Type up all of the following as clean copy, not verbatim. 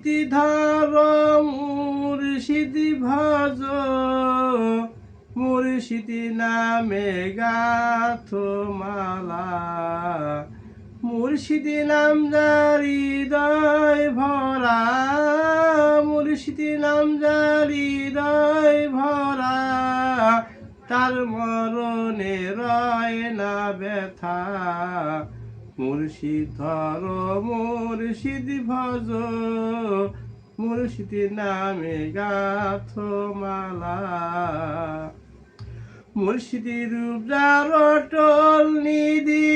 ধর মুর্শিদ ভজ মুর্শিদ নামে গাথো মালা মুর্শিদ নাম যার হৃদয় ভরা মুর্শিদ নাম যার হৃদয় ভরা তার মরণে রয় না ব্যথা মুর্শিদ ধর মুর্শিদ ভজ মুর্শিদ নামে গাথো মালা মুর্শিদ রূপ যার অটল নিধি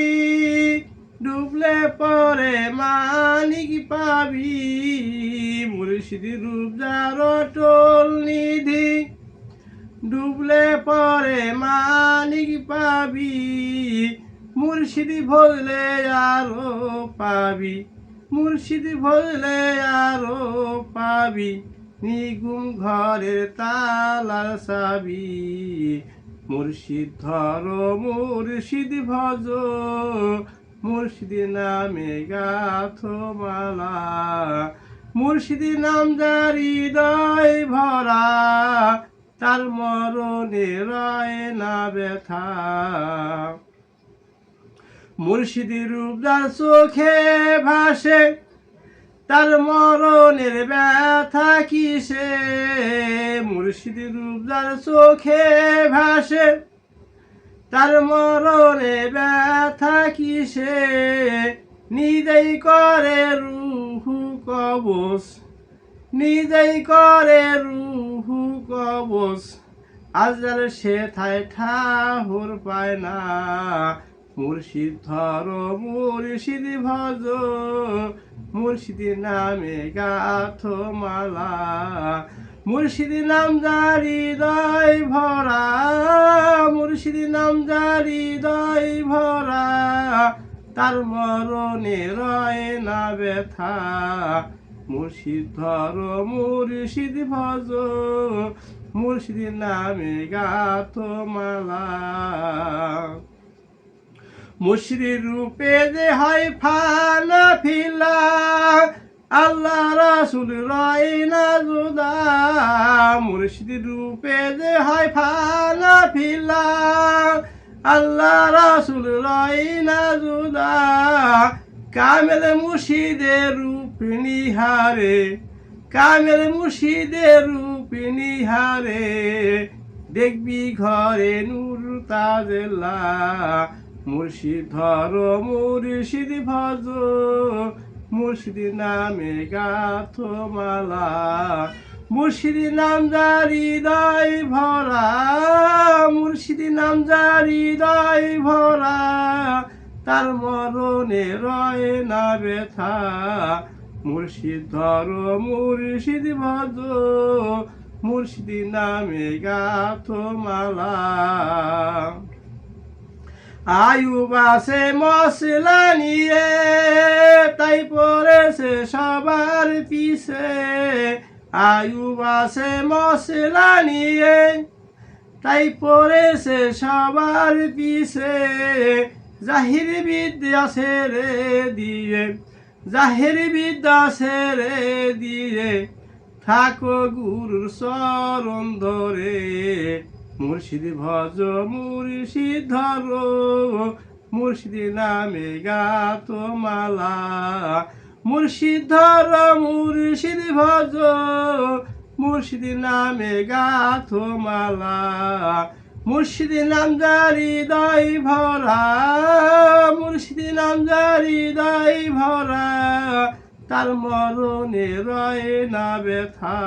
ডুবলে পরে মানিক পাবি মুর্শিদ রূপ যার অটল নিধি ডুবলে পরে মানিক পাবি মুর্শিদ ভজলে আরো পাবি মুর্শিদ ভজলে আরো পাবি নিগুম ঘরের তালার চাবি মুর্শিদ ধর মুর্শিদ ভজ মুর্শিদ নামে গাথো মালা মুর্শিদ নাম যার হৃদয় ভরা তার মরণে রয় না ব্যথা মুর্শিদ রূপ যার চোখে ভাসে তার মরণের ব্যথা কিসে মুর্শিদ রূপ যার চোখে ভাসে তার মরণে ব্যথা কিসে নিজেই করে রুহু কবচ নিজেই করে রুহু কবচ আজরাল সে থায় ঠাহর পায় না মুর্শিদ ধর মুর্শিদ ভজ মুর্শিদ নামে গাথো মালা মুর্শিদ নাম যার হৃদয় ভরা মুর্শিদ নাম যার হৃদয় ভরা তার মরণে রয় না ব্যথা মুর্শিদ ধর মুর্শিদ ভজ মুর্শিদ নামে গাথো মালা মুর্শিদ রূপে যে হয় ফানা ফিলা আল্লাহ রাসূল রয় না জুদা মুর্শিদ রূপে যে হয় ফানা ফিলা আল্লাহ রাসূল রয় না জুদা কামেল মুর্শিদের রূপ নিহারে কামেল মুর্শিদের রূপ নিহারে দেখবি ঘরে নূর তাজেলা মুর্শিদ ধর মুর্শিদ ভজ মুর্শিদ নামে গাথো মালা মুর্শিদ নাম যার হৃদয় ভরা মুর্শিদ নাম যার হৃদয় ভরা তার মরণে রয় না ব্যথা মুর্শিদ ধর মুর্শিদ ভজ মুর্শিদ নামে গাথো মালা আয়ুব আছে মশলা নিয়ে তাই পড়েছে সবার পিছে আয়ুব আছে মশলা নিয়ে তাই পড়েছে সবার পিছে জাহির বিদ্যা ছেড়ে দিয়ে জাহির বিদ্যা ছেড়ে দিয়ে থাকো গুরুর চরণ ধরে মুর্শিদ ভজ মুর্শিদ ধর মুর্শিদ নামে গাথো মালা মুর্শিদ ধর মুর্শিদ ভজ মুর্শিদ নামে গাথো মালা মুর্শিদ নাম যার হৃদয় ভরা মুর্শিদ নাম যার হৃদয় ভরা তার মরণে রয় না ব্যথা